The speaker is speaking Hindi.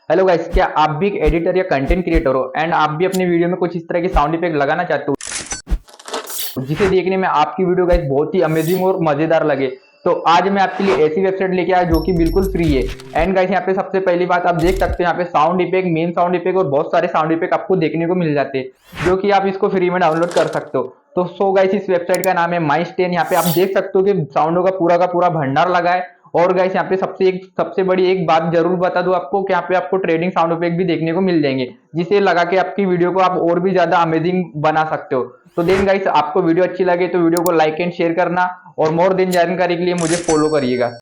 हेलो गाइस, क्या आप भी एक एडिटर या कंटेंट क्रिएटर हो एंड आप भी अपनी वीडियो में कुछ इस तरह की साउंड इफेक्ट लगाना चाहते हो जिसे देखने में आपकी वीडियो गाइस बहुत ही अमेजिंग और मजेदार लगे। तो आज मैं आपके लिए ऐसी वेबसाइट लेके आया जो कि बिल्कुल फ्री है। एंड गाइस यहाँ पे सबसे पहली बात आप देख सकते हैं, यहाँ पे sound effect, main sound effect और बहुत सारे साउंड इफेक्ट आपको देखने को मिल जाते हैं जो कि आप इसको फ्री में डाउनलोड कर सकते हो। तो सो गाइस इस वेबसाइट का नाम है माई स्टेन। यहाँ पे आप देख सकते हो कि साउंडों का पूरा भंडार लगा है। और गाइस यहाँ पे सबसे बड़ी एक बात जरूर बता दूं आपको कि यहाँ पे आपको ट्रेडिंग साउंड इफेक्ट भी देखने को मिल जाएंगे, जिसे लगा के आपकी वीडियो को आप और भी ज्यादा अमेजिंग बना सकते हो। तो देन गाइस आपको वीडियो अच्छी लगे तो वीडियो को लाइक एंड शेयर करना और मोर देन जानकारी के लिए मुझे फॉलो करिएगा।